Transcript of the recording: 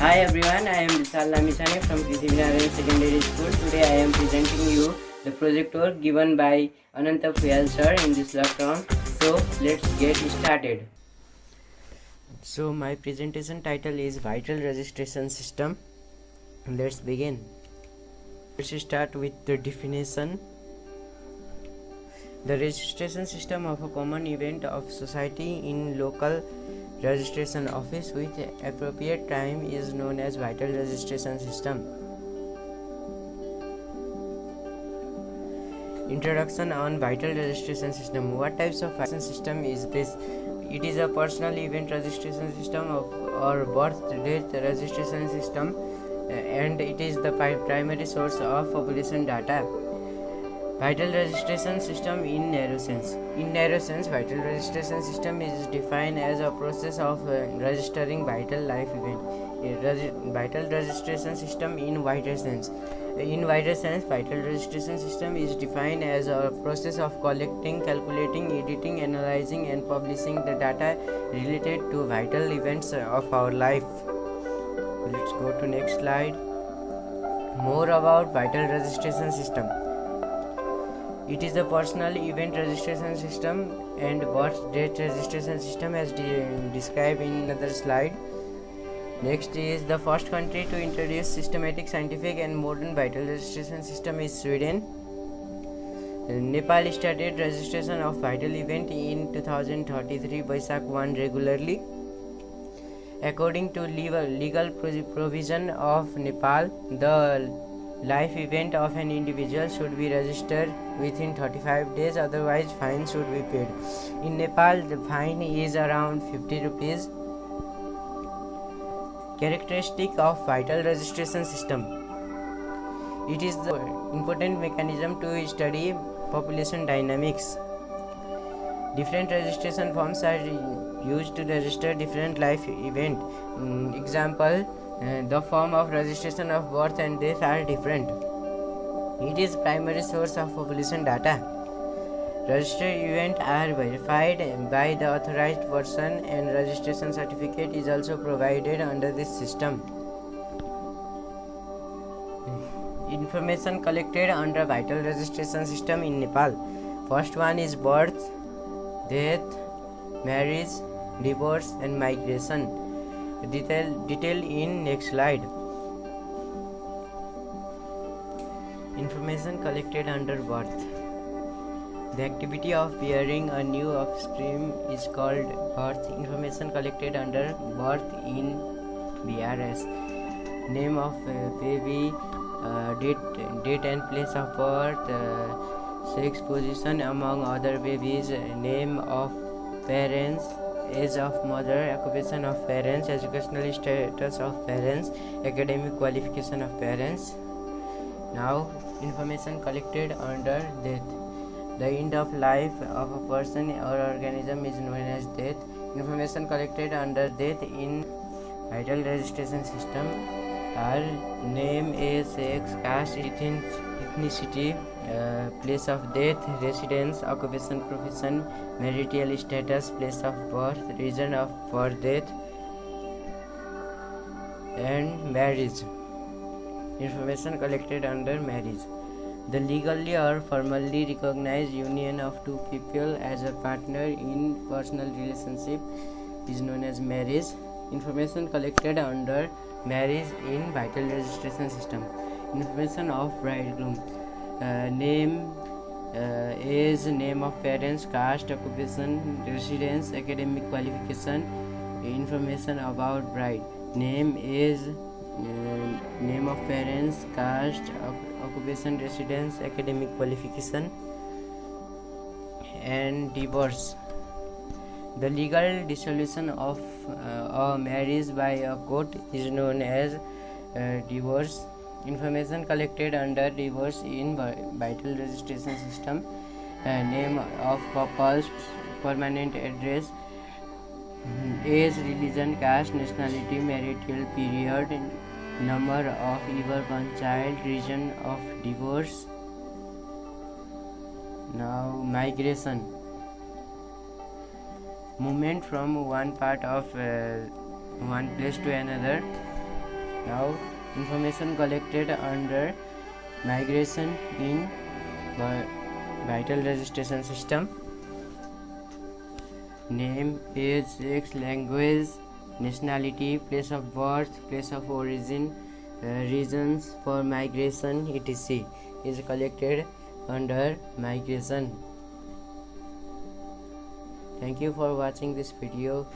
Hi everyone, I am Vishal Lamisani from Prithviraj Secondary School. Today I am presenting you the projector given by Ananta Fuyal sir in this lockdown. So let's get started. So my presentation title is Vital Registration System. Let's begin. Let's start with the definition. The registration system of a common event of society in local registration office with appropriate time is known as vital registration system. Introduction on vital registration system. What types of registration system is this? It is a personal event registration system or birth death registration system, and it is the primary source of population data. Vital registration system in narrow sense. In narrow sense, vital registration system is defined as a process of registering vital life event. Vital registration system in wider sense. In wider sense, vital registration system is defined as a process of collecting, calculating, editing, analyzing, and publishing the data related to vital events of our life. Let's go to next slide. More about vital registration system. It is the personal event registration system and birth date registration system as described in another slide. Next is the first country to introduce systematic, scientific and modern vital registration system is Sweden. Nepal started registration of vital event in 2033 Vaisakh 1 regularly. According to legal provision of Nepal, the life event of an individual should be registered within 35 days, otherwise fine should be paid. In Nepal, the fine is around 50 rupees. Characteristic of vital registration system. It is the important mechanism to study population dynamics. Different registration forms are used to register different life event. Example, the form of registration of birth and death are different. It is primary source of population data. Registered events are verified by the authorized person and registration certificate is also provided under this system. Information collected under vital registration system in Nepal. First one is birth, death, marriage, divorce and migration. Detail in next slide. Information collected under birth. The activity of bearing a new offspring is called birth. Information collected under birth in BRS. Name of baby, date and place of birth, sex position among other babies, name of parents, age of mother, occupation of parents, educational status of parents, academic qualification of parents. Now, information collected under death. The end of life of a person or organism is known as death. Information collected under death in vital registration system are name, age, sex, caste, ethnicity, place of death, residence, occupation, profession, marital status, place of birth, reason for death, and marriage. Information collected under marriage. The legally or formally recognized union of two people as a partner in personal relationship is known as marriage. Information collected under marriage in vital registration system. Information of bridegroom. Name, age, name of parents, caste, occupation, residence, academic qualification. Information about bride. Name, age, name of parents, caste, occupation, residence, academic qualification, and divorce. The legal dissolution of a marriage by a court is known as divorce. Information collected under divorce in vital registration system. Name of couples, permanent address, age, religion, caste, nationality, marital period, number of ever one child, reason of divorce. Now, migration. Movement from one part of one place to another. Now, information collected under migration in vital registration system: name, age, sex, language, nationality, place of birth, place of origin, reasons for migration, etc. is collected under migration. Thank you for watching this video.